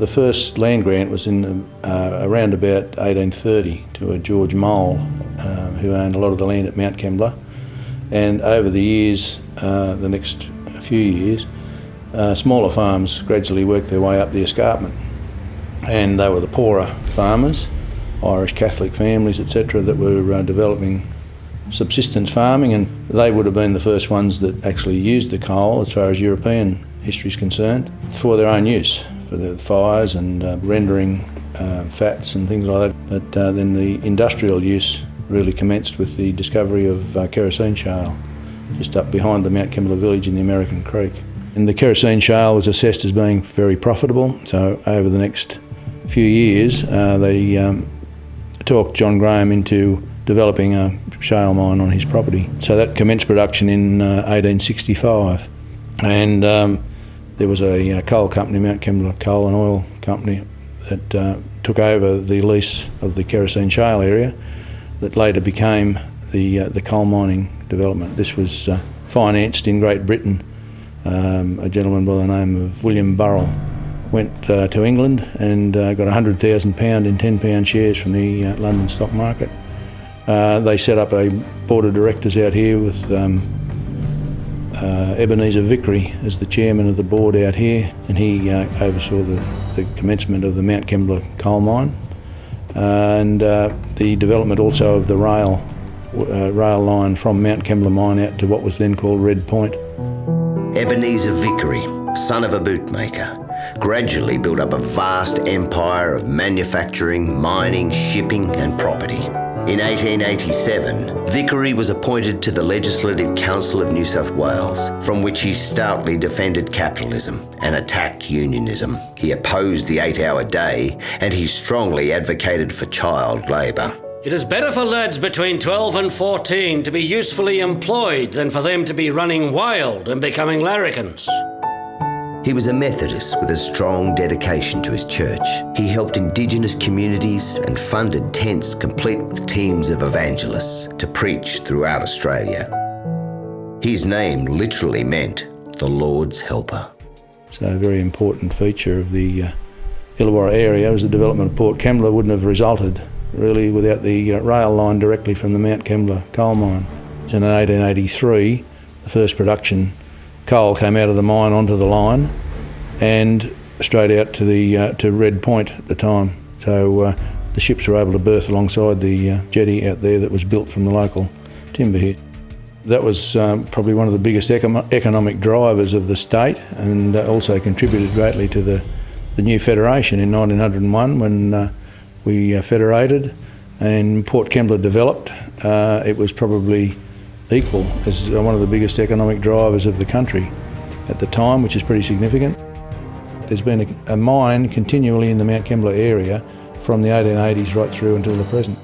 The first land grant was in around about 1830 to a George Mole who owned a lot of the land at Mount Kembla, and over the years, the next few years, smaller farms gradually worked their way up the escarpment, and they were the poorer farmers, Irish Catholic families, etc., that were developing subsistence farming, and they would have been the first ones that actually used the coal, as far as European history is concerned, for their own use, for the fires and rendering fats and things like that. But then the industrial use really commenced with the discovery of kerosene shale, just up behind the Mount Kembla village in the American Creek. And the kerosene shale was assessed as being very profitable, so over the next few years they talked John Graham into developing a shale mine on his property. So that commenced production in 1865, and there was a coal company, Mount Kembla Coal and Oil Company, that took over the lease of the kerosene shale area that later became the coal mining development. This was financed in Great Britain. A gentleman by the name of William Burrell went to England and got £100,000 in £10 shares from the London stock market. They set up a board of directors out here with Ebenezer Vickery as the chairman of the board out here, and he oversaw the commencement of the Mount Kembla coal mine and the development also of the rail line from Mount Kembla mine out to what was then called Red Point. Ebenezer Vickery, son of a bootmaker, gradually built up a vast empire of manufacturing, mining, shipping and property. In 1887, Vickery was appointed to the Legislative Council of New South Wales, from which he stoutly defended capitalism and attacked unionism. He opposed the 8-hour day, and he strongly advocated for child labour. It is better for lads between 12 and 14 to be usefully employed than for them to be running wild and becoming larrikins. He was a Methodist with a strong dedication to his church. He helped Indigenous communities and funded tents complete with teams of evangelists to preach throughout Australia. His name literally meant the Lord's helper. So a very important feature of the Illawarra area was the development of Port Kembla wouldn't have resulted really without the rail line directly from the Mount Kembla coal mine. So in 1883, the first production coal came out of the mine onto the line and straight out to the to Red Point at the time. So the ships were able to berth alongside the jetty out there that was built from the local timber here. That was probably one of the biggest economic drivers of the state, and also contributed greatly to the new federation in 1901 when we federated and Port Kembla developed. It was probably equal as one of the biggest economic drivers of the country at the time, which is pretty significant. There's been a mine continually in the Mount Kembla area from the 1880s right through until the present.